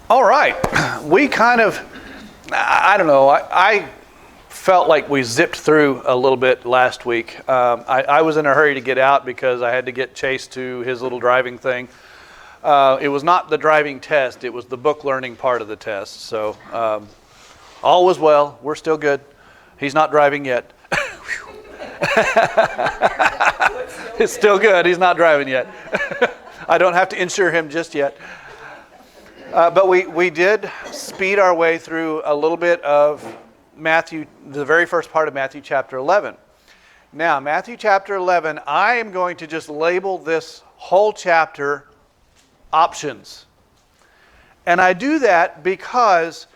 All right. We kind of, I don't know, I felt like we zipped through a little bit last week. I was in a hurry to get out because I had to get Chase to his little driving thing. It was not the driving test, it was the book learning part of the test. So all was well. We're still good. He's not driving yet. It's still good. He's not driving yet. I don't have to insure him just yet. But we did speed our way through a little bit of Matthew, the very first part of Matthew chapter 11. Now, Matthew chapter 11, I am going to just label this whole chapter options. And I do that because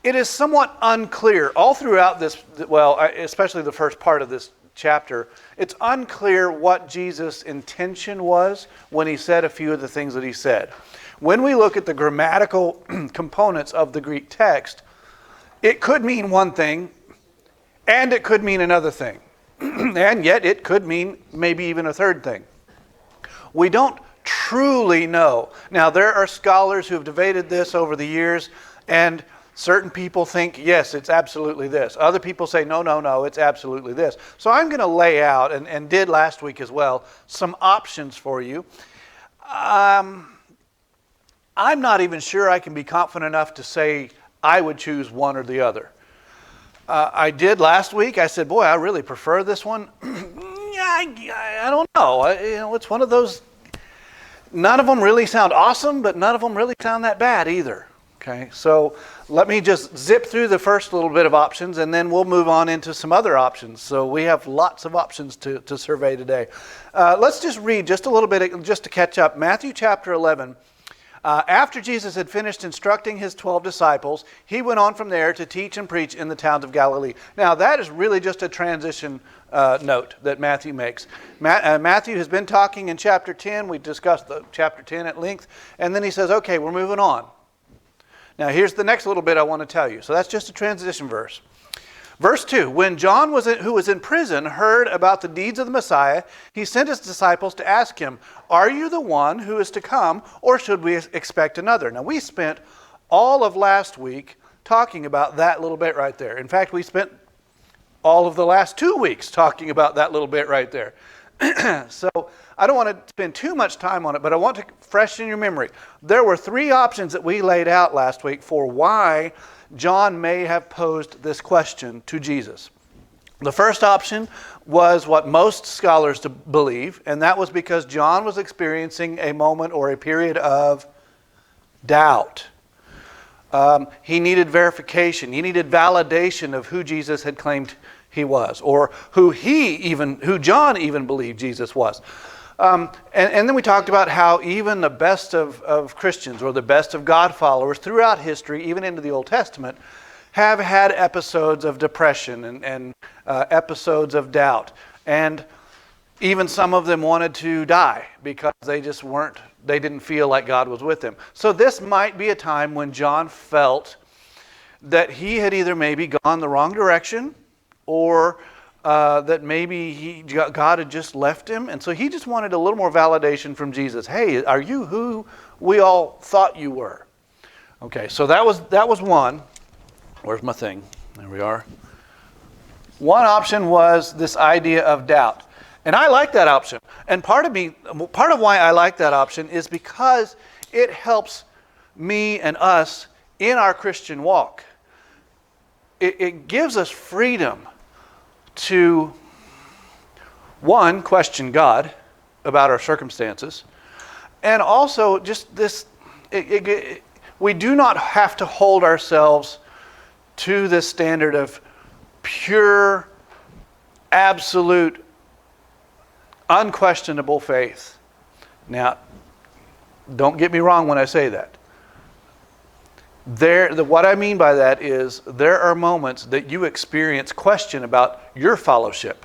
it is somewhat unclear all throughout this, well, especially the first part of this chapter, it's unclear what Jesus' intention was when he said a few of the things that he said. When we look at the grammatical components of the Greek text, it could mean one thing, and it could mean another thing. And yet it could mean maybe even a third thing. We don't truly know. Now, there are scholars who have debated this over the years, and certain people think, yes, it's absolutely this. Other people say, no, it's absolutely this. So I'm going to lay out, and did last week as well, some options for you. I'm not even sure I can be confident enough to say I would choose one or the other. I did last week. I said, boy, I really prefer this one. I don't know. It's one of those, none of them really sound awesome, but none of them really sound that bad either. Okay, so let me just zip through the first little bit of options, and then we'll move on into some other options. So we have lots of options to survey today. Let's just read just a little bit, just to catch up. Matthew chapter 11. After Jesus had finished instructing his 12 disciples, he went on from there to teach and preach in the towns of Galilee. Now, that is really just a transition note that Matthew makes. Matthew has been talking in chapter 10. We discussed chapter 10 at length. And then he says, okay, we're moving on. Now, here's the next little bit I want to tell you. So that's just a transition verse. Verse 2, when John, who was in prison, heard about the deeds of the Messiah, he sent his disciples to ask him, are you the one who is to come, or should we expect another? Now, we spent all of last week talking about that little bit right there. In fact, we spent all of the last 2 weeks talking about that little bit right there. So I don't want to spend too much time on it, but I want to freshen your memory. There were 3 options that we laid out last week for why John may have posed this question to Jesus. The first option was what most scholars believe, and that was because John was experiencing a moment or a period of doubt. He needed verification. He needed validation of who Jesus had claimed he was, or who John even believed Jesus was. And then we talked about how even the best of Christians, or the best of God followers throughout history, even into the Old Testament, have had episodes of depression and episodes of doubt. And even some of them wanted to die because they didn't feel like God was with them. So this might be a time when John felt that he had either maybe gone the wrong direction, or that maybe God had just left him. And so he just wanted a little more validation from Jesus. Hey, are you who we all thought you were? Okay, so that was one. Where's my thing? There we are. One option was this idea of doubt. And I like that option. And part of why I like that option is because it helps me and us in our Christian walk. It gives us freedom to, one, question God about our circumstances, and also just this, we do not have to hold ourselves to this standard of pure, absolute, unquestionable faith. Now, don't get me wrong when I say that. What I mean by that is there are moments that you experience question about your fellowship.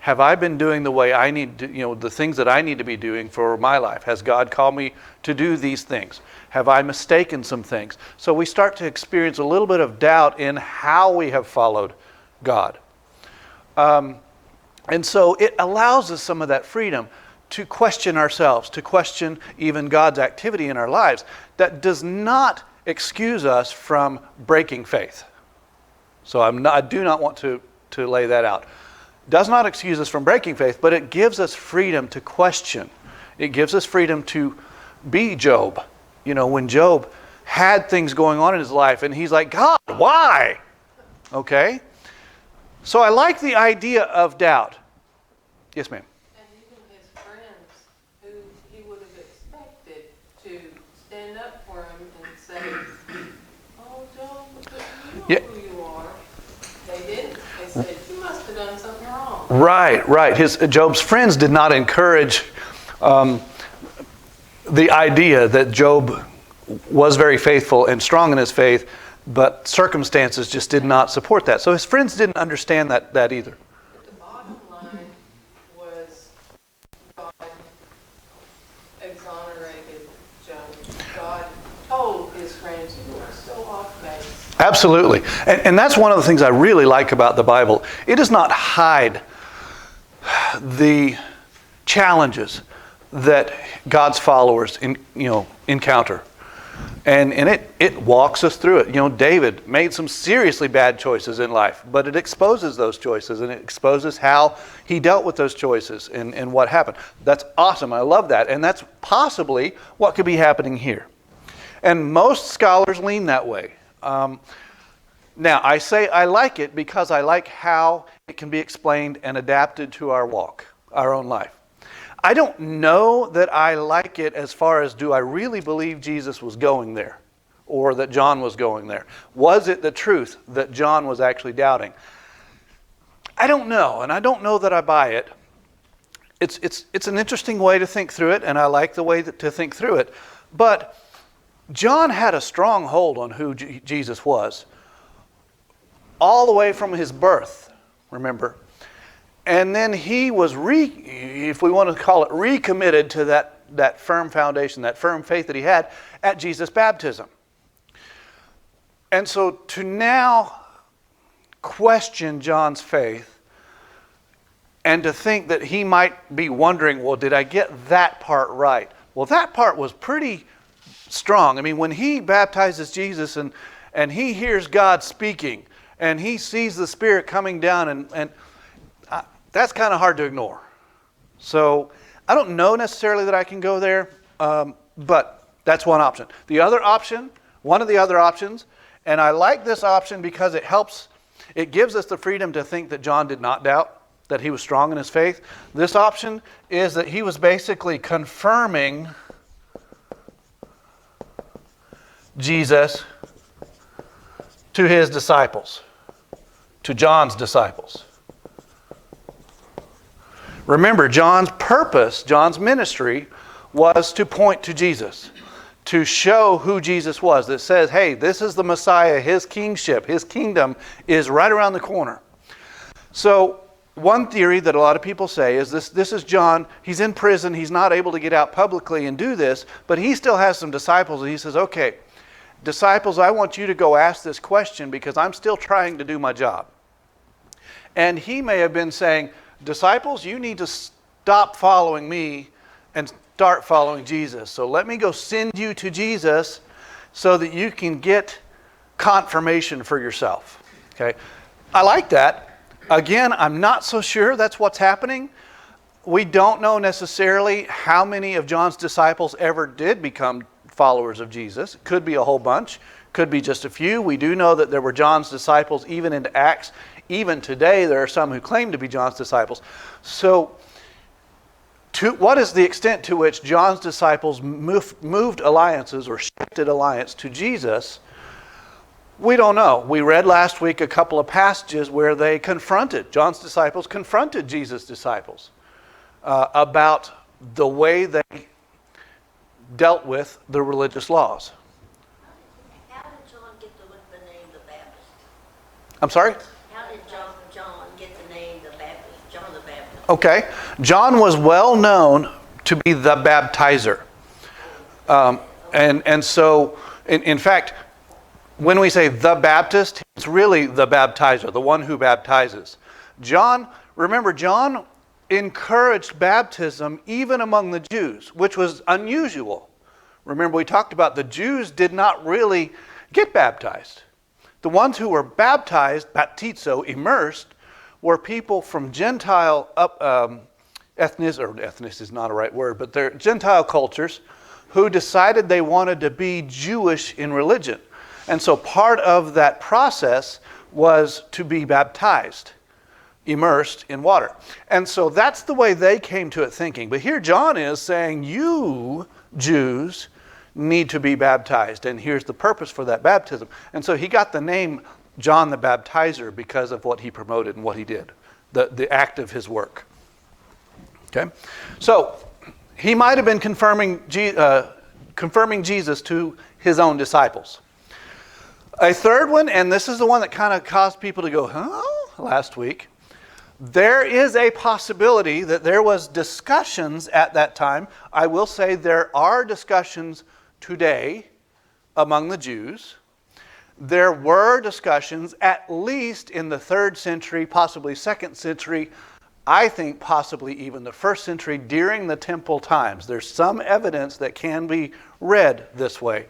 Have I been doing the way I need to, the things that I need to be doing for my life? Has God called me to do these things? Have I mistaken some things? So we start to experience a little bit of doubt in how we have followed God. And so it allows us some of that freedom to question ourselves, to question even God's activity in our lives. That does not excuse us from breaking faith. So I do not want to lay that out. Does not excuse us from breaking faith, but it gives us freedom to question. It gives us freedom to be Job. You know, when Job had things going on in his life and he's like, God, why? Okay? So I like the idea of doubt. Yes, ma'am. And even his friends, who he would have expected to stand up for him and say, oh, Job, you know who you are. They didn't. They said, you must have done something wrong. Right. Job's friends did not encourage the idea that Job was very faithful and strong in his faith, but circumstances just did not support that. So his friends didn't understand that either. But the bottom line was God exonerated Job. God told his friends, you are so off base. Absolutely. And that's one of the things I really like about the Bible. It does not hide the challenges that God's followers encounter. And it walks us through it. You know, David made some seriously bad choices in life, but it exposes those choices and it exposes how he dealt with those choices and what happened. That's awesome. I love that. And that's possibly what could be happening here. And most scholars lean that way. Now, I say I like it because I like how it can be explained and adapted to our walk, our own life. I don't know that I like it as far as, do I really believe Jesus was going there or that John was going there? Was it the truth that John was actually doubting? I don't know, and I don't know that I buy it. It's an interesting way to think through it, and I like the way to think through it. But John had a strong hold on who Jesus was all the way from his birth, remember? And then he was, if we want to call it, recommitted to that firm foundation, that firm faith that he had at Jesus' baptism. And so to now question John's faith and to think that he might be wondering, well, did I get that part right? Well, that part was pretty strong. I mean, when he baptizes Jesus and he hears God speaking and he sees the Spirit coming down and that's kind of hard to ignore. So I don't know necessarily that I can go there, but that's one option. The other option, one of the other options, and I like this option because it gives us the freedom to think that John did not doubt, that he was strong in his faith. This option is that he was basically confirming Jesus to his disciples, to John's disciples. Remember, John's purpose, John's ministry, was to point to Jesus, to show who Jesus was. That says, hey, this is the Messiah, his kingship, his kingdom is right around the corner. So one theory that a lot of people say is this is John. He's in prison. He's not able to get out publicly and do this, but he still has some disciples. And he says, okay, disciples, I want you to go ask this question because I'm still trying to do my job. And he may have been saying, disciples, you need to stop following me and start following Jesus. So let me go send you to Jesus so that you can get confirmation for yourself. Okay? I like that. Again, I'm not so sure that's what's happening. We don't know necessarily how many of John's disciples ever did become followers of Jesus. It could be a whole bunch. Could be just a few. We do know that there were John's disciples even into Acts. Even today, there are some who claim to be John's disciples. So, what is the extent to which John's disciples moved alliances or shifted alliance to Jesus? We don't know. We read last week a couple of passages where John's disciples confronted Jesus' disciples about the way they dealt with the religious laws. How did John get the name the Baptist? I'm sorry? How did John get the name the Baptist? John the Baptist. Okay. John was well known to be the baptizer. And so, in fact, when we say the Baptist, it's really the baptizer, the one who baptizes. John encouraged baptism even among the Jews, which was unusual. Remember, we talked about the Jews did not really get baptized. The ones who were baptized, baptizo, immersed, were people from Gentile ethnic is not a right word, but they're Gentile cultures who decided they wanted to be Jewish in religion. And so part of that process was to be baptized, immersed in water. And so that's the way they came to it thinking. But here John is saying, you Jews need to be baptized. And here's the purpose for that baptism. And so he got the name John the Baptizer because of what he promoted and what he did, the act of his work. Okay? So he might have been confirming Jesus to his own disciples. A third one, and this is the one that kind of caused people to go, huh, last week. There is a possibility that there was discussions at that time. I will say there are discussions today among the Jews. There were discussions at least in the 3rd century, possibly 2nd century, I think possibly even the 1st century during the temple times. There's some evidence that can be read this way.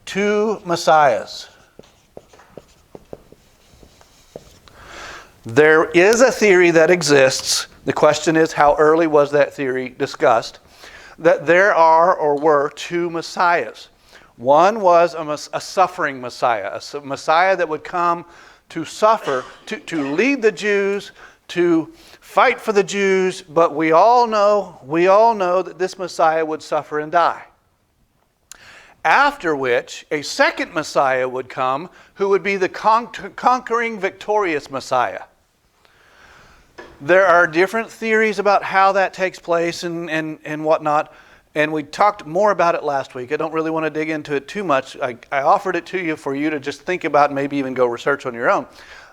2 messiahs. There is a theory that exists. The question is, how early was that theory discussed? That there are or were 2 messiahs. One was a suffering Messiah, a Messiah that would come to suffer, to lead the Jews, to fight for the Jews, but we all know that this Messiah would suffer and die. After which, a second Messiah would come, who would be the conquering, victorious Messiah. There are different theories about how that takes place and whatnot, and we talked more about it last week. I don't really want to dig into it too much. I offered it to you for you to just think about and maybe even go research on your own.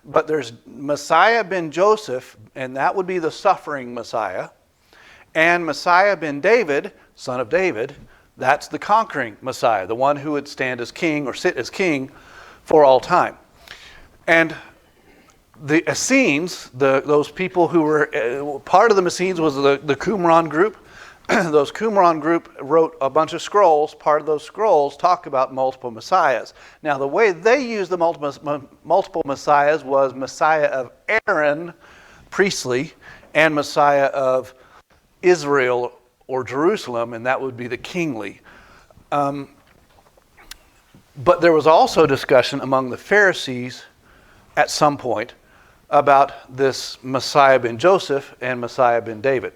But there's Messiah ben Joseph, and that would be the suffering Messiah, and Messiah ben David, son of David, that's the conquering Messiah, the one who would stand as king or sit as king for all time. And the Essenes, those people who were, part of the Essenes was the Qumran group. Those Qumran group wrote a bunch of scrolls. Part of those scrolls talk about multiple messiahs. Now, the way they used the multiple messiahs was Messiah of Aaron, priestly, and Messiah of Israel or Jerusalem, and that would be the kingly. But there was also discussion among the Pharisees at some point about this Messiah ben Joseph and Messiah ben David.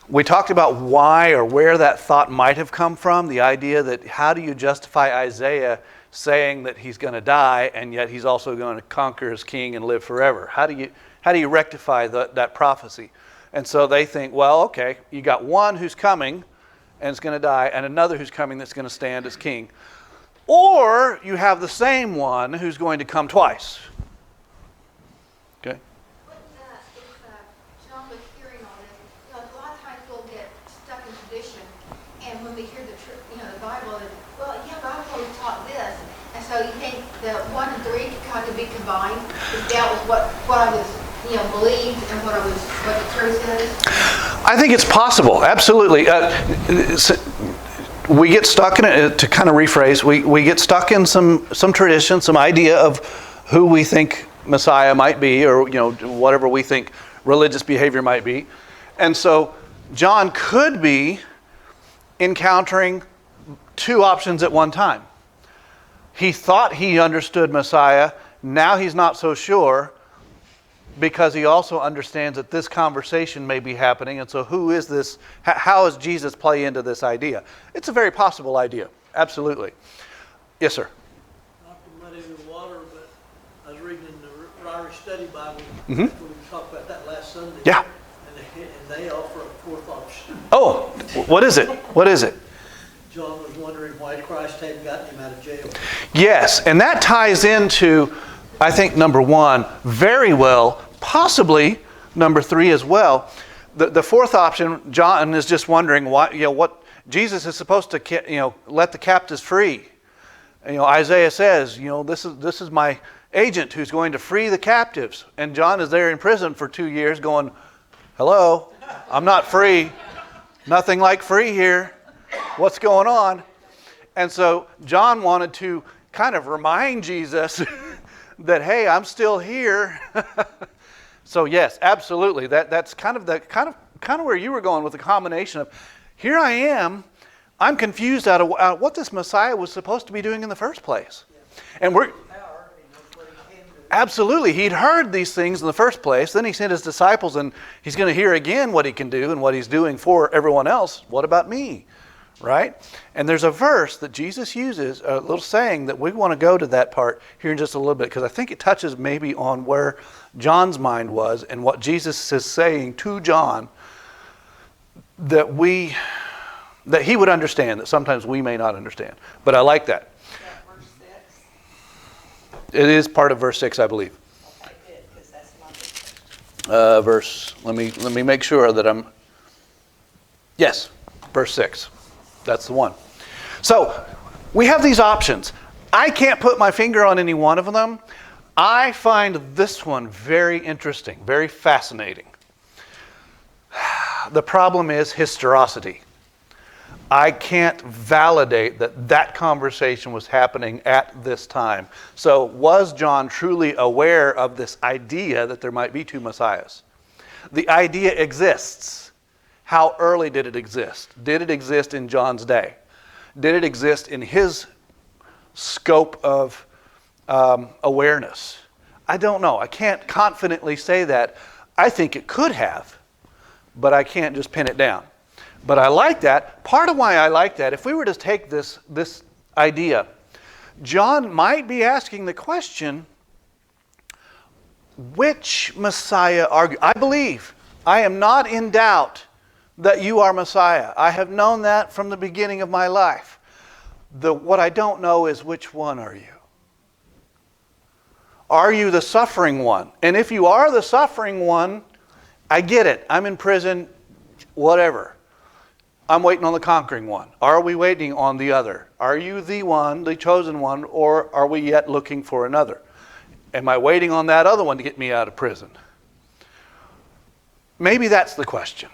We talked about why or where that thought might have come from, the idea that how do you justify Isaiah saying that he's going to die and yet he's also going to conquer as king and live forever? How do you rectify that prophecy? And so they think, well, okay, you got one who's coming and is going to die and another who's coming that's going to stand as king. Or you have the same one who's going to come twice. Okay? John was hearing all this, a lot of times we'll get stuck in tradition, and when we hear the Bible, well, yeah, but I've always taught this, and so you think that 1 and 3 could kind of be combined, if that was what I was, believed and what the truth is? I think it's possible, absolutely. We get stuck in it, to kind of rephrase, we get stuck in some tradition, some idea of who we think Messiah might be, or whatever we think religious behavior might be. And so John could be encountering 2 options at one time. He thought he understood Messiah, now he's not so sure, because he also understands that this conversation may be happening. And so who is this? How does Jesus play into this idea? It's a very possible idea. Absolutely. Yes, sir. Not to muddy the water, but I was reading in the Irish Study Bible. Mm-hmm. We talked about that last Sunday. Yeah. And they offer a 4th option. Oh, what is it? What is it? John was wondering why Christ hadn't gotten him out of jail. Yes, and that ties into, I think, number 1, very well, possibly number 3 as well. The 4th option, John is just wondering why, what Jesus is supposed to, let the captives free. Isaiah says, this is my agent who's going to free the captives. And John is there in prison for 2 years going, Hello? I'm not free. Nothing like free here. What's going on? And so John wanted to kind of remind Jesus that, hey, I'm still here. So yes, absolutely. That's kind of where you were going with the combination of, here I am. I'm confused out of what this Messiah was supposed to be doing in the first place. And we're absolutely, he'd heard these things in the first place. Then he sent his disciples, and he's going to hear again what he can do and what he's doing for everyone else. What about me? Right? And there's a verse that Jesus uses, a little saying that we want to go to that part here in just a little bit, because I think it touches maybe on where John's mind was and what Jesus is saying to John that he would understand, that sometimes we may not understand. But I like that. Is that verse 6? It is part of verse 6, I believe. Okay, good, because that's my Verse, let me make sure that I'm, yes, verse 6. That's the one. So we have these options. I can't put my finger on any one of them. I find this one very interesting, very fascinating. The problem is historicity. I can't validate that conversation was happening at this time. So was John truly aware of this idea that there might be two Messiahs? The idea exists. How early did it exist? Did it exist in John's day? Did it exist in his scope of awareness? I don't know. I can't confidently say that. I think it could have, but I can't just pin it down. But I like that. Part of why I like that, if we were to take this idea, John might be asking the question, which Messiah are you? I believe, I am not in doubt that you are Messiah. I have known that from the beginning of my life. What I don't know is, which one are you? Are you the suffering one? And if you are the suffering one, I get it. I'm in prison, whatever. I'm waiting on the conquering one. Are we waiting on the other? Are you the one, the chosen one, or are we yet looking for another? Am I waiting on that other one to get me out of prison? Maybe that's the question.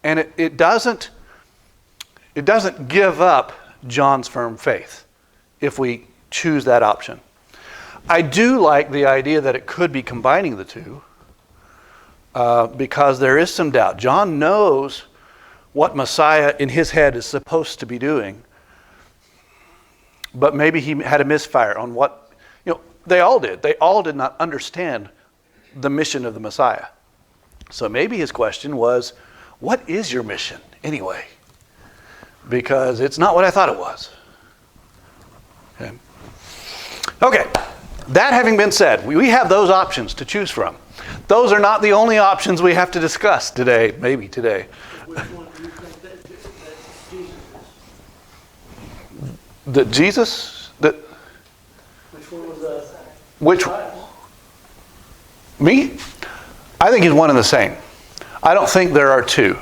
And it doesn't give up John's firm faith if we choose that option. I do like the idea that it could be combining the two because there is some doubt. John knows what Messiah in his head is supposed to be doing, but maybe he had a misfire on what, they all did. They all did not understand the mission of the Messiah. So maybe his question was, what is your mission anyway? Because it's not what I thought it was. Okay. That having been said, we have those options to choose from. Those are not the only options we have to discuss today, maybe today. Which one do you think that Jesus is? That Jesus? Which one was the Which? Me? I think he's one and the same. I don't think there are two.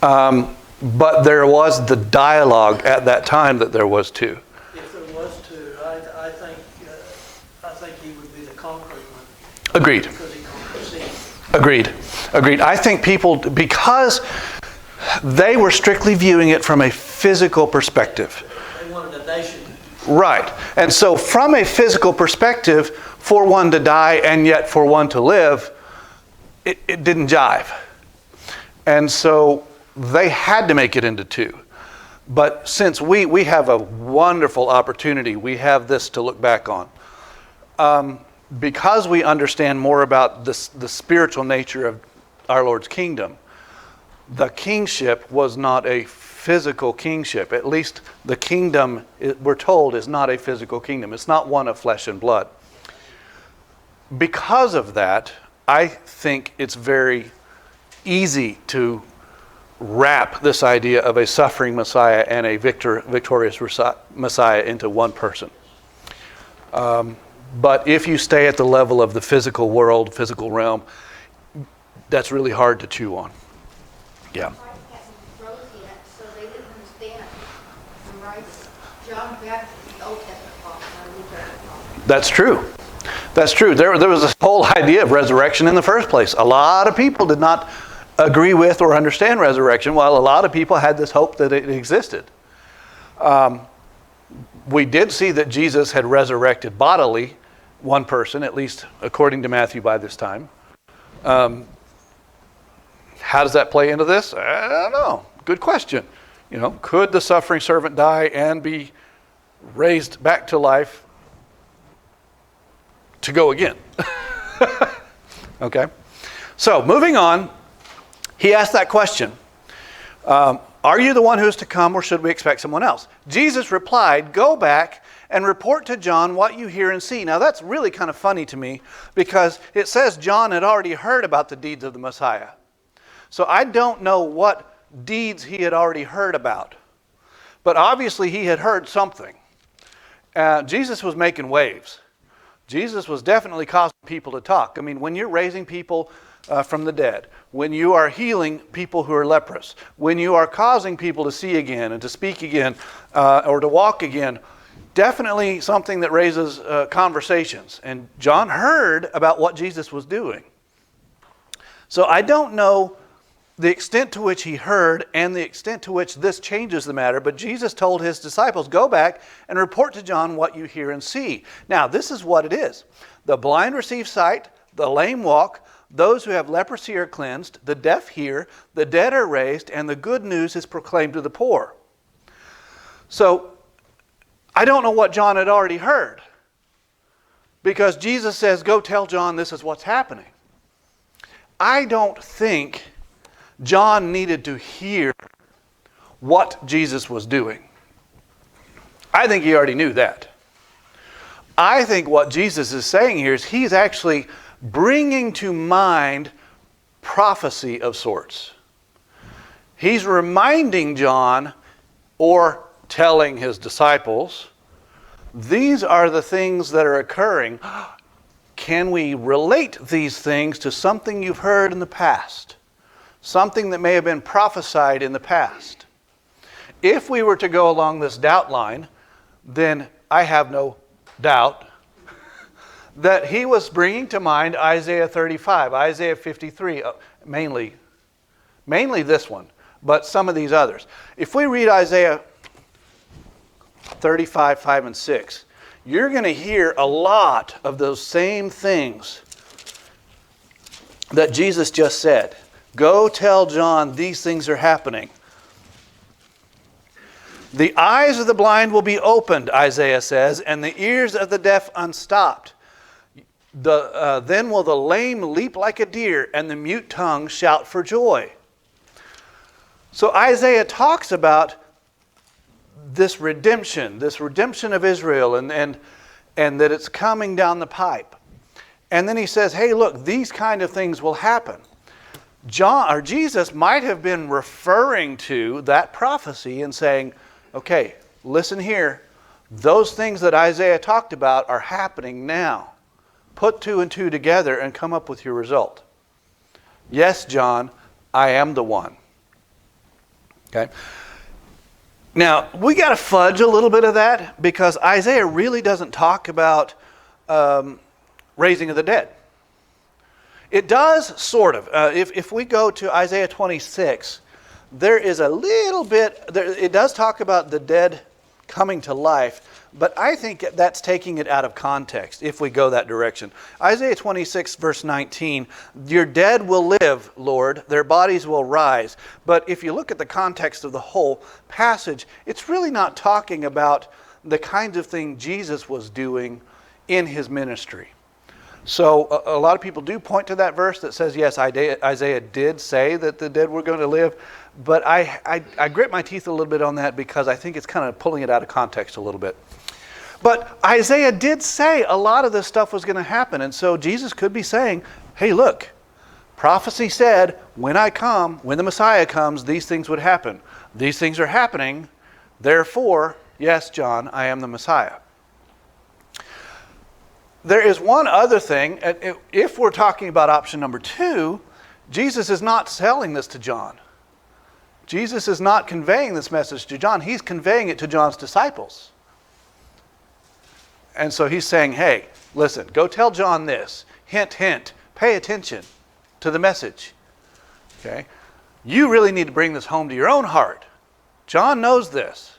But there was the dialogue at that time that there was two. If there was two, I think he would be the conquering one. Agreed. Because he conquered sin. Agreed. I think people, because they were strictly viewing it from a physical perspective. They wanted a nation. Right. And so from a physical perspective, for one to die and yet for one to live, it didn't jive. And so they had to make it into two. But since we have a wonderful opportunity, we have this to look back on. Because we understand more about the spiritual nature of our Lord's kingdom, the kingship was not a physical kingship. At least the kingdom, we're told, is not a physical kingdom. It's not one of flesh and blood. Because of that, I think it's very easy to wrap this idea of a suffering Messiah and a victorious Messiah into one person. But if you stay at the level of the physical world, physical realm, that's really hard to chew on. Yeah. Christ hadn't rose yet, so they didn't understand the rights. John the Baptist, the Old Testament prophet, not a New Testament prophet. That's true. That's true. There was this whole idea of resurrection in the first place. A lot of people did not agree with or understand resurrection, while a lot of people had this hope that it existed. We did see that Jesus had resurrected bodily one person, at least according to Matthew by this time. How does that play into this? I don't know. Good question. Could the suffering servant die and be raised back to life to go again? Okay. So moving on, he asked that question. Are you the one who is to come, or should we expect someone else? Jesus replied, go back and report to John what you hear and see. Now that's really kind of funny to me, because it says John had already heard about the deeds of the Messiah. So I don't know what deeds he had already heard about. But obviously he had heard something. Jesus was making waves. Jesus was definitely causing people to talk. I mean, when you're raising people from the dead, when you are healing people who are leprous, when you are causing people to see again and to speak again or to walk again, definitely something that raises conversations. And John heard about what Jesus was doing. So I don't know the extent to which he heard and the extent to which this changes the matter, but Jesus told his disciples, go back and report to John what you hear and see. Now, this is what it is. The blind receive sight, the lame walk, those who have leprosy are cleansed, the deaf hear, the dead are raised, and the good news is proclaimed to the poor. So, I don't know what John had already heard, because Jesus says, go tell John this is what's happening. I don't think John needed to hear what Jesus was doing. I think he already knew that. I think what Jesus is saying here is he's actually bringing to mind prophecy of sorts. He's reminding John, or telling his disciples, these are the things that are occurring. Can we relate these things to something you've heard in the past? Something that may have been prophesied in the past. If we were to go along this doubt line, then I have no doubt that he was bringing to mind Isaiah 35, Isaiah 53, mainly this one, but some of these others. If we read Isaiah 35, 5, and 6, you're going to hear a lot of those same things that Jesus just said. Go tell John these things are happening. The eyes of the blind will be opened, Isaiah says, and the ears of the deaf unstopped. Then will the lame leap like a deer, and the mute tongue shout for joy. So Isaiah talks about this redemption of Israel, and that it's coming down the pipe. And then he says, hey, look, these kind of things will happen. Jesus might have been referring to that prophecy and saying, okay, listen here. Those things that Isaiah talked about are happening now. Put two and two together and come up with your result. Yes, John, I am the one. Okay. Now, we got to fudge a little bit of that, because Isaiah really doesn't talk about raising of the dead. It does, sort of. If we go to Isaiah 26, there is a little bit, it does talk about the dead coming to life, but I think that's taking it out of context if we go that direction. Isaiah 26, verse 19, your dead will live, Lord, their bodies will rise. But if you look at the context of the whole passage, it's really not talking about the kinds of thing Jesus was doing in his ministry. So a lot of people do point to that verse that says, yes, Isaiah did say that the dead were going to live, but I grit my teeth a little bit on that, because I think it's kind of pulling it out of context a little bit. But Isaiah did say a lot of this stuff was going to happen, and so Jesus could be saying, hey, look, prophecy said, when I come, when the Messiah comes, these things would happen. These things are happening, therefore, yes, John, I am the Messiah. There is one other thing. If we're talking about option number 2, Jesus is not selling this to John. Jesus is not conveying this message to John. He's conveying it to John's disciples. And so he's saying, hey, listen, go tell John this. Hint, hint. Pay attention to the message. Okay? You really need to bring this home to your own heart. John knows this.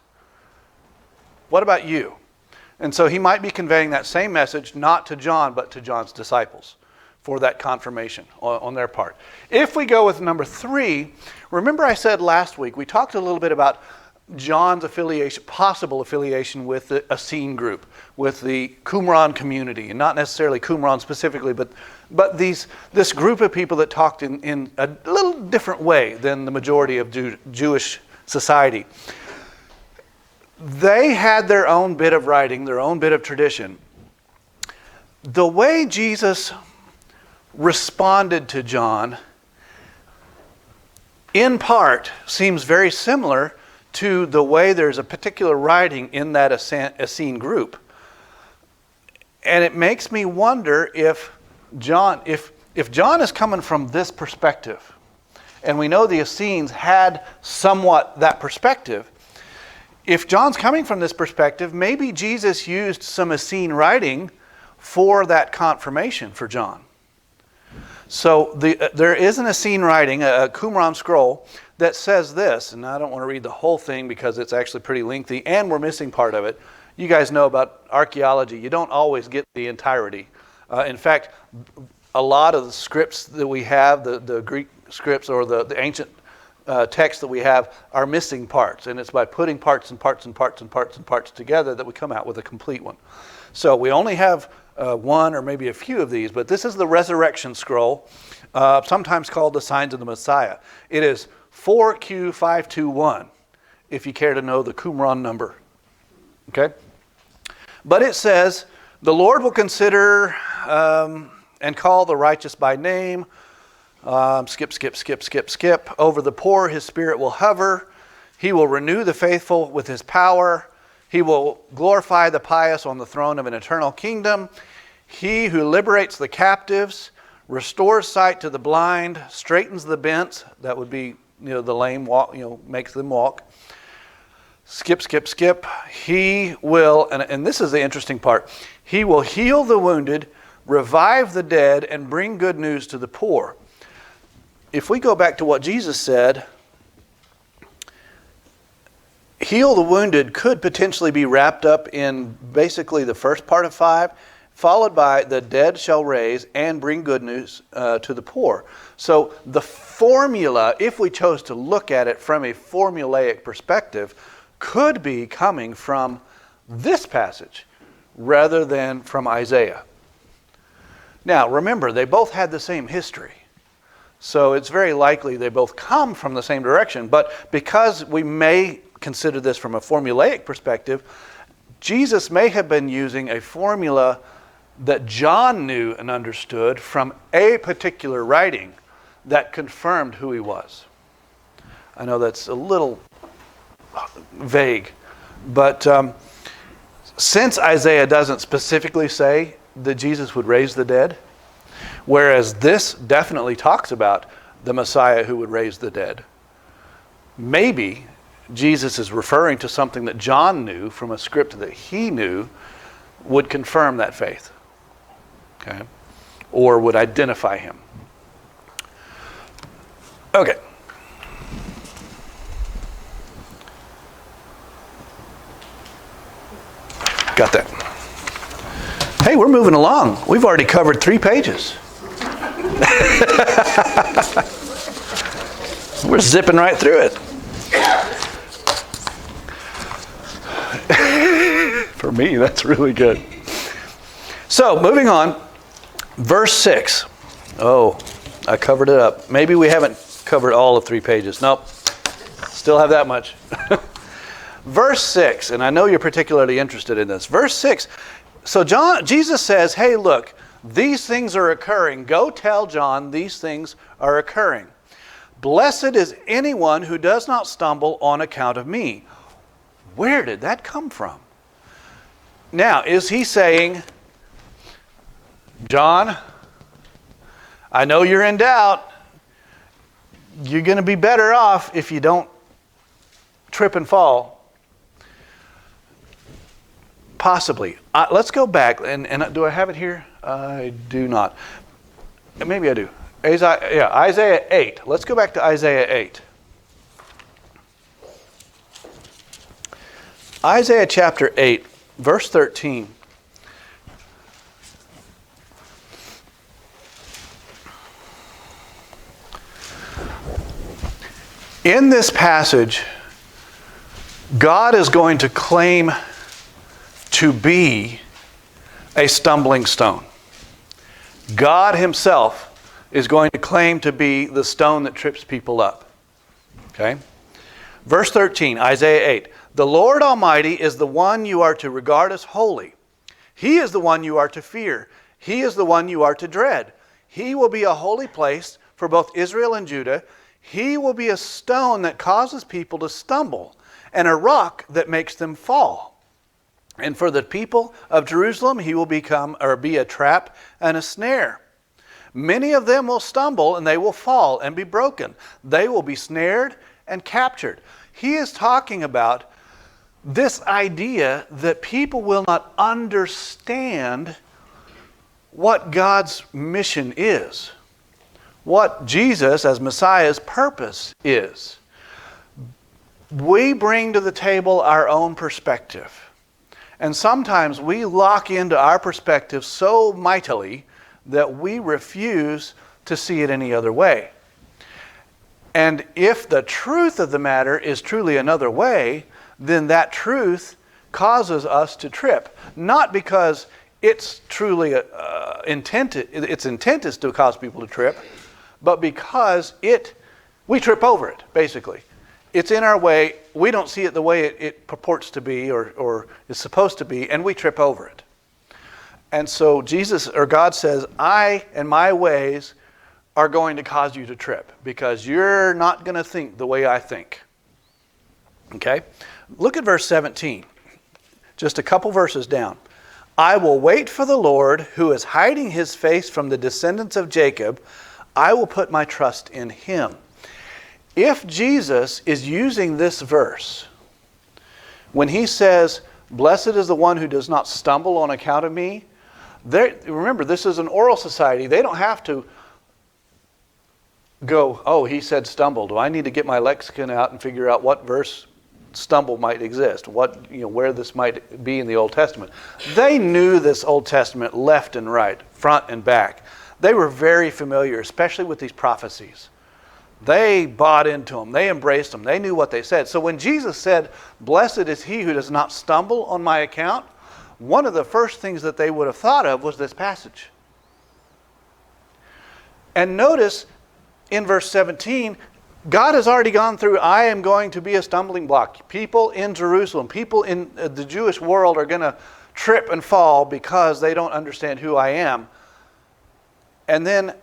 What about you? And so he might be conveying that same message not to John, but to John's disciples for that confirmation on their part. If we go with number 3, remember I said last week, we talked a little bit about John's affiliation, possible affiliation with the Essene group, with the Qumran community, and not necessarily Qumran specifically, but this group of people that talked in a little different way than the majority of Jewish society. They had their own bit of writing, their own bit of tradition. The way Jesus responded to John, in part, seems very similar to the way there's a particular writing in that Essene group. And it makes me wonder if John is coming from this perspective, and we know the Essenes had somewhat that perspective, if John's coming from this perspective, maybe Jesus used some Essene writing for that confirmation for John. So there is an Essene writing, a Qumran scroll, that says this, and I don't want to read the whole thing because it's actually pretty lengthy, and we're missing part of it. You guys know about archaeology. You don't always get the entirety. In fact, a lot of the scripts that we have, the Greek scripts or the ancient texts that we have, are missing parts, and it's by putting parts and parts and parts and parts and parts together that we come out with a complete one. So we only have one or maybe a few of these, but this is the resurrection scroll, sometimes called the Signs of the Messiah. It is 4Q521, if you care to know the Qumran number. Okay? But it says, the Lord will consider and call the righteous by name. Skip. Over the poor his spirit will hover. He will renew the faithful with his power. He will glorify the pious on the throne of an eternal kingdom. He who liberates the captives, restores sight to the blind, straightens the bent, that would be the lame, walk, makes them walk. Skip. He will, and this is the interesting part, he will heal the wounded, revive the dead, and bring good news to the poor. If we go back to what Jesus said, heal the wounded could potentially be wrapped up in basically the first part of 5, followed by the dead shall raise and bring good news to the poor. So the formula, if we chose to look at it from a formulaic perspective, could be coming from this passage rather than from Isaiah. Now, remember, they both had the same history. So it's very likely they both come from the same direction. But because we may consider this from a formulaic perspective, Jesus may have been using a formula that John knew and understood from a particular writing that confirmed who he was. I know that's a little vague, but since Isaiah doesn't specifically say that Jesus would raise the dead, whereas this definitely talks about the Messiah who would raise the dead, maybe Jesus is referring to something that John knew from a script that he knew would confirm that faith, okay, or would identify him. Okay. Got that. Hey, we're moving along. We've already covered 3 pages. We're zipping right through it. For me, that's really good. So, moving on. Verse 6. Oh, I covered it up. Maybe we haven't covered all of 3 pages. Nope. Still have that much. Verse 6, and I know you're particularly interested in this. Verse 6. So Jesus says, hey, look, these things are occurring. Go tell John these things are occurring. Blessed is anyone who does not stumble on account of me. Where did that come from? Now, is he saying, John, I know you're in doubt. You're going to be better off if you don't trip and fall. Possibly. Let's go back. And do I have it here? I do not. Maybe I do. Isaiah 8. Let's go back to Isaiah 8. Isaiah chapter 8, verse 13. In this passage, God is going to claim to be a stumbling stone. God himself is going to claim to be the stone that trips people up. Okay? Verse 13, Isaiah 8. The Lord Almighty is the one you are to regard as holy. He is the one you are to fear. He is the one you are to dread. He will be a holy place for both Israel and Judah. He will be a stone that causes people to stumble, and a rock that makes them fall. And for the people of Jerusalem, he will be a trap and a snare. Many of them will stumble, and they will fall and be broken. They will be snared and captured. He is talking about this idea that people will not understand what God's mission is, what Jesus as Messiah's purpose is. We bring to the table our own perspective. And sometimes we lock into our perspective so mightily that we refuse to see it any other way. And if the truth of the matter is truly another way, then that truth causes us to trip. Not because it's truly its intent is to cause people to trip, but because we trip over it, basically. It's in our way. We don't see it the way it purports to be or is supposed to be, and we trip over it. And so God says, I and my ways are going to cause you to trip because you're not going to think the way I think. Okay? Look at verse 17. Just a couple verses down. I will wait for the Lord who is hiding his face from the descendants of Jacob. I will put my trust in him. If Jesus is using this verse, when he says, blessed is the one who does not stumble on account of me, remember, this is an oral society. They don't have to go, oh, he said stumble. Do I need to get my lexicon out and figure out what verse stumble might exist, where this might be in the Old Testament? They knew this Old Testament left and right, front and back. They were very familiar, especially with these prophecies. They bought into them. They embraced them. They knew what they said. So when Jesus said, blessed is he who does not stumble on my account, one of the first things that they would have thought of was this passage. And notice in verse 17, God has already gone through, I am going to be a stumbling block. People in Jerusalem, people in the Jewish world are going to trip and fall because they don't understand who I am. And then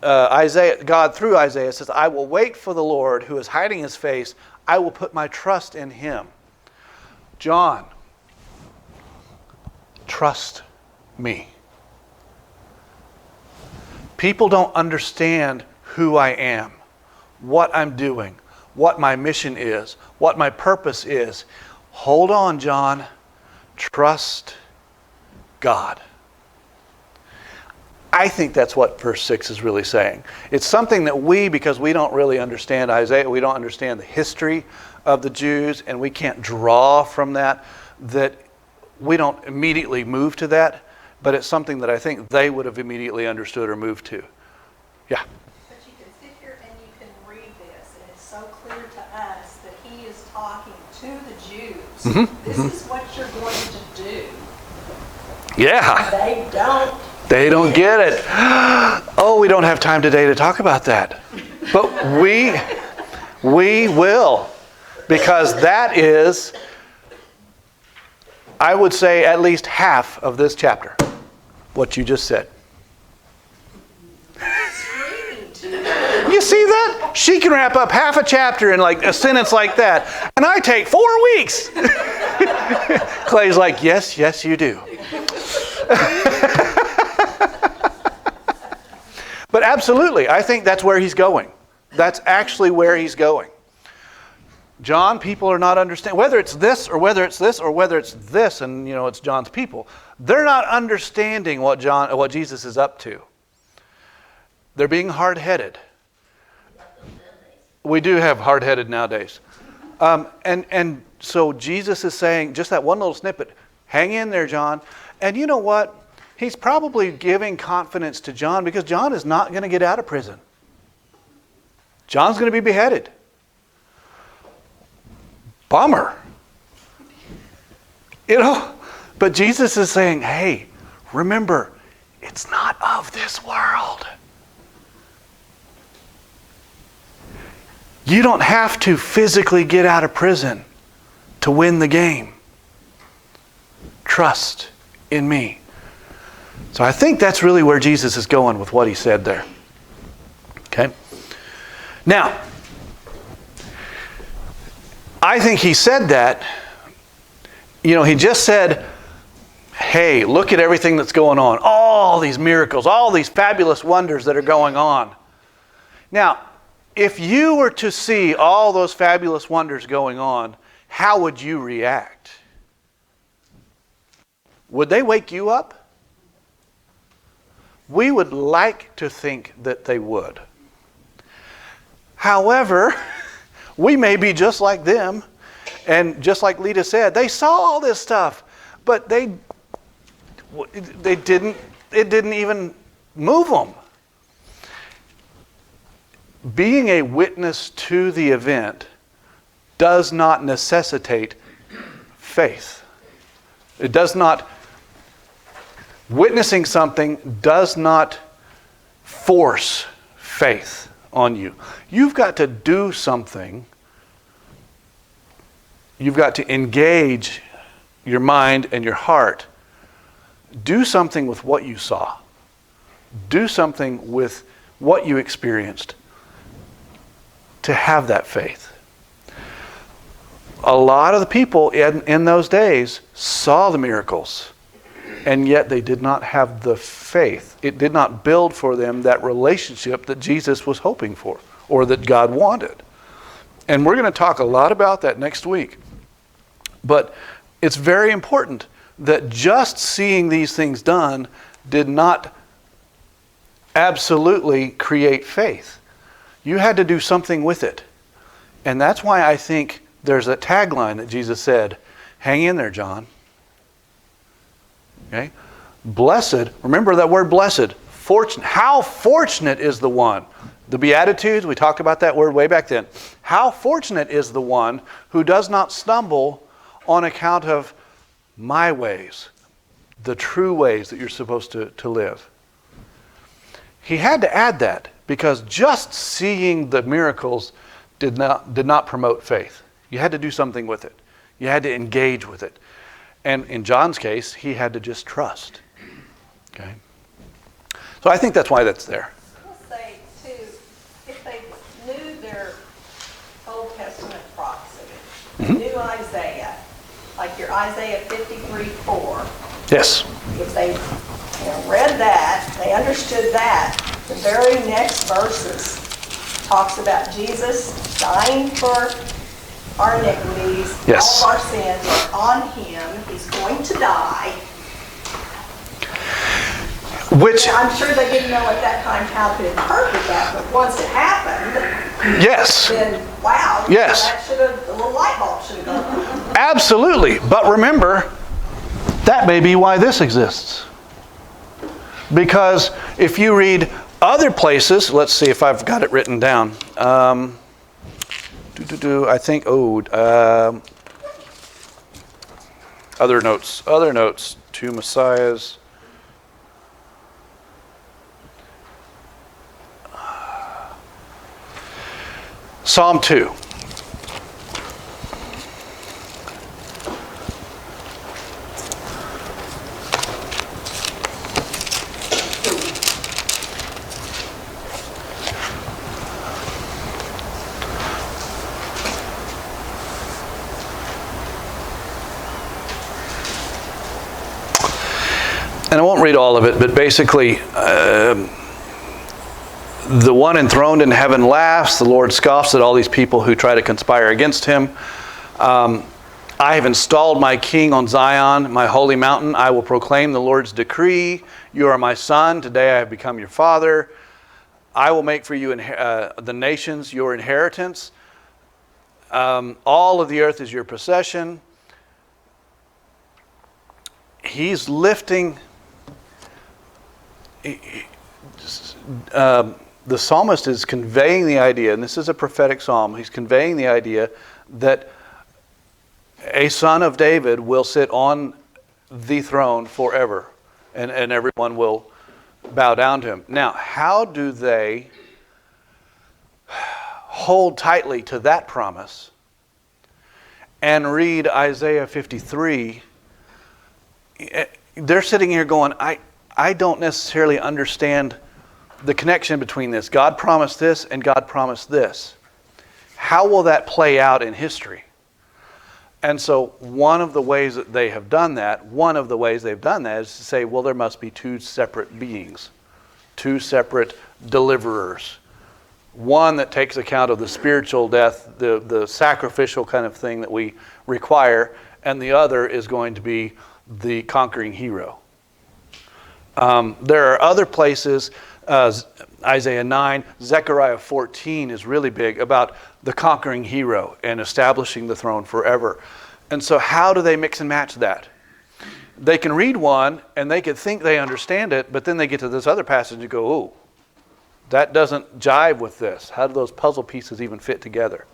God through Isaiah says, I will wait for the Lord who is hiding his face. I will put my trust in him. John, trust me. People don't understand who I am, what I'm doing, what my mission is, what my purpose is. Hold on, John. Trust God. I think that's what verse 6 is really saying. It's something that because we don't really understand Isaiah, we don't understand the history of the Jews, and we can't draw from that we don't immediately move to that, but it's something that I think they would have immediately understood or moved to. Yeah. But you can sit here and you can read this, and it's so clear to us that he is talking to the Jews. Mm-hmm. This is what you're going to do. Yeah. They don't get it. Oh, we don't have time today to talk about that. But we will. Because that is, I would say, at least half of this chapter. What you just said. You see that? She can wrap up half a chapter in like a sentence like that. And I take 4 weeks. Clay's like, yes, you do. But absolutely, I think that's where he's going. That's actually where he's going. John, people are not understanding, whether it's this or whether it's this or whether it's this and it's John's people. They're not understanding what Jesus is up to. They're being hard-headed. We do have hard-headed nowadays. And so Jesus is saying, just that one little snippet, hang in there, John. And you know what? He's probably giving confidence to John because John is not going to get out of prison. John's going to be beheaded. Bummer. You know, but Jesus is saying, hey, remember, it's not of this world. You don't have to physically get out of prison to win the game. Trust in me. So I think that's really where Jesus is going with what he said there. Okay? Now, I think he said that, you know, he just said, hey, look at everything that's going on. All these miracles, all these fabulous wonders that are going on. Now, if you were to see all those fabulous wonders going on, how would you react? Would they wake you up? We would like to think that they would. However, we may be just like them, and just like Lita said, they saw all this stuff, but it didn't even move them. Being a witness to the event does not necessitate faith. It does not, witnessing something does not force faith on you. You've got to do something. You've got to engage your mind and your heart. Do something with what you saw. Do something with what you experienced to have that faith. A lot of the people in those days saw the miracles, and yet they did not have the faith. It did not build for them that relationship that Jesus was hoping for, or that God wanted. And we're going to talk a lot about that next week. But it's very important that just seeing these things done did not absolutely create faith. You had to do something with it. And that's why I think there's a tagline that Jesus said, hang in there, John. Okay? Blessed, remember that word blessed. Fortunate. How fortunate is the one. The Beatitudes, we talked about that word way back then. How fortunate is the one who does not stumble on account of my ways, the true ways that you're supposed to live. He had to add that because just seeing the miracles did not promote faith. You had to do something with it. You had to engage with it. And in John's case, he had to just trust. Okay? So I think that's why that's there. I'll say, too, if they knew their Old Testament prophecy, knew Isaiah, like your Isaiah 53:4. Yes. If they read that, they understood that, the very next verses talks about Jesus dying for our iniquities. Yes. All of our sins are on him. He's going to die. Which, I'm sure they didn't know at that time how to interpret that, but once it happened, yes. then wow, Yes. that should have, the little light bulb should have gone on. Absolutely. But remember, that may be why this exists. Because if you read other places, let's see if I've got it written down. I think, other notes, two Messiahs. Psalm 2. And I won't read all of it, but basically, the one enthroned in heaven laughs. The Lord scoffs at all these people who try to conspire against him. I have installed my king on Zion, my holy mountain. I will proclaim the Lord's decree. You are my son. Today I have become your father. I will make for you the nations your inheritance. All of the earth is your possession. He's lifting. The psalmist is conveying the idea, and this is a prophetic psalm. He's conveying the idea that a son of David will sit on the throne forever, and everyone will bow down to him. Now, how do they hold tightly to that promise and read Isaiah 53? They're sitting here going, I don't necessarily understand the connection between this. God promised this and God promised this. How will that play out in history? And so one of the ways that they have done that, is to say, well, there must be two separate beings, two separate deliverers. One that takes account of the spiritual death, the sacrificial kind of thing that we require, and the other is going to be the conquering hero. There are other places, Isaiah 9, Zechariah 14 is really big about the conquering hero and establishing the throne forever. And so how do they mix and match that? They can read one and they could think they understand it, but then they get to this other passage and go, oh, that doesn't jive with this. How do those puzzle pieces even fit together?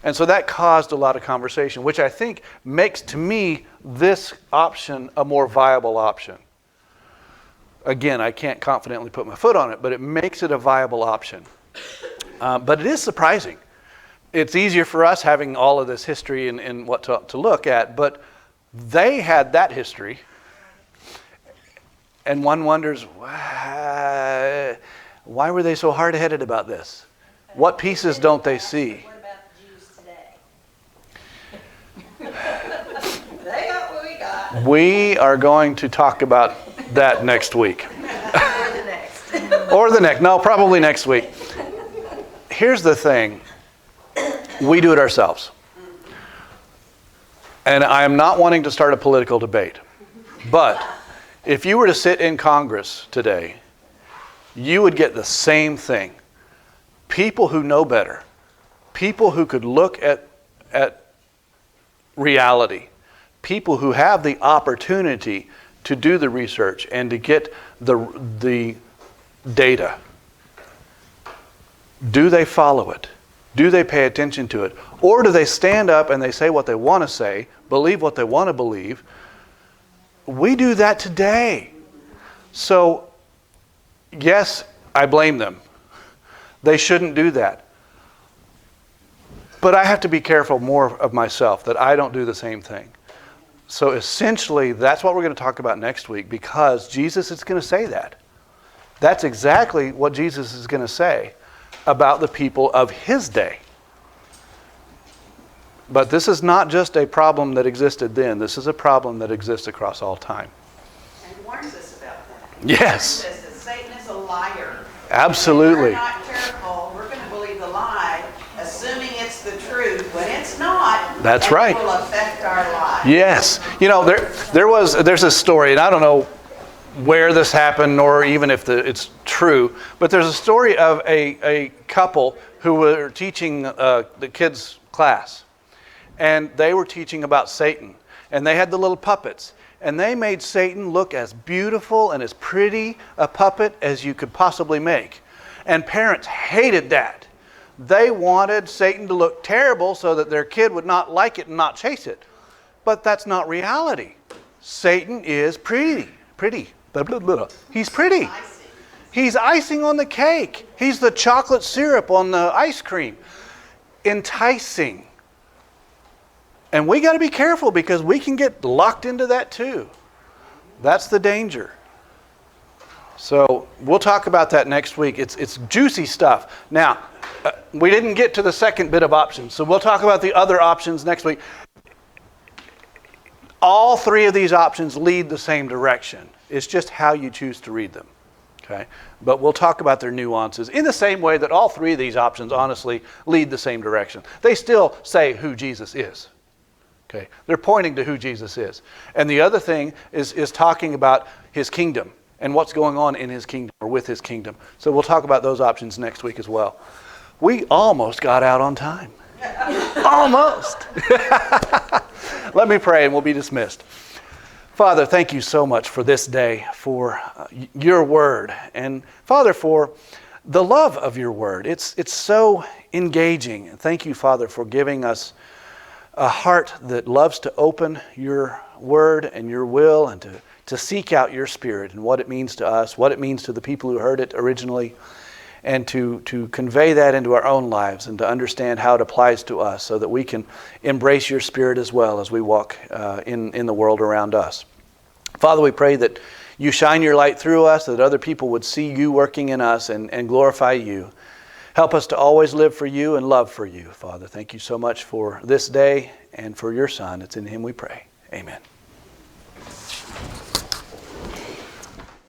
And so that caused a lot of conversation, which I think makes, to me, this option a more viable option. Again, I can't confidently put my foot on it, but it makes it a viable option. But it is surprising. It's easier for us having all of this history and what to look at, but they had that history. And one wonders, why were they so hard-headed about this? What pieces don't they see? What about the Jews today? They got what we got. We are going to talk about that next week. Or the next. Or the next. No, probably next week. Here's the thing. We do it ourselves. And I am not wanting to start a political debate. But if you were to sit in Congress today, you would get the same thing. People who know better. People who could look at reality. People who have the opportunity to do the research and to get the data. Do they follow it? Do they pay attention to it? Or do they stand up and they say what they want to say, believe what they want to believe? We do that today. So, yes, I blame them. They shouldn't do that. But I have to be careful more of myself that I don't do the same thing. So essentially, that's what we're going to talk about next week, because Jesus is going to say that. That's exactly what Jesus is going to say about the people of his day. But this is not just a problem that existed then. This is a problem that exists across all time. And warns us about that. Yes. Warns us that Satan is a liar. Absolutely. And if we're not careful, we're going to believe the lie, assuming it's the truth, when it's not. That's and right. It will affect our lives. Yes. You know, there's a story, and I don't know where this happened or even if it's true, but there's a story of a couple who were teaching the kids' class. And they were teaching about Satan. And they had the little puppets. And they made Satan look as beautiful and as pretty a puppet as you could possibly make. And parents hated that. They wanted Satan to look terrible so that their kid would not like it and not chase it. But that's not reality. Satan is pretty. Blah, blah, blah. He's pretty. He's icing on the cake. He's the chocolate syrup on the ice cream. Enticing. And we got to be careful because we can get locked into that too. That's the danger. So we'll talk about that next week. It's juicy stuff. Now, we didn't get to the second bit of options, so we'll talk about the other options next week. All three of these options lead the same direction. It's just how you choose to read them. Okay? But we'll talk about their nuances in the same way that all three of these options honestly lead the same direction. They still say who Jesus is. Okay? They're pointing to who Jesus is. And the other thing is talking about his kingdom and what's going on in His kingdom or with His kingdom. So we'll talk about those options next week as well. We almost got out on time. Almost. Let me pray and we'll be dismissed. Father, thank you so much for this day, for your word, and Father, for the love of your word. It's so engaging. Thank you, Father, for giving us a heart that loves to open your word and your will, and to seek out your Spirit and what it means to us, what it means to the people who heard it originally, and to convey that into our own lives and to understand how it applies to us so that we can embrace your Spirit as well as we walk in the world around us. Father, we pray that you shine your light through us, that other people would see you working in us and glorify you. Help us to always live for you and love for you, Father. Thank you so much for this day and for your Son. It's in Him we pray. Amen.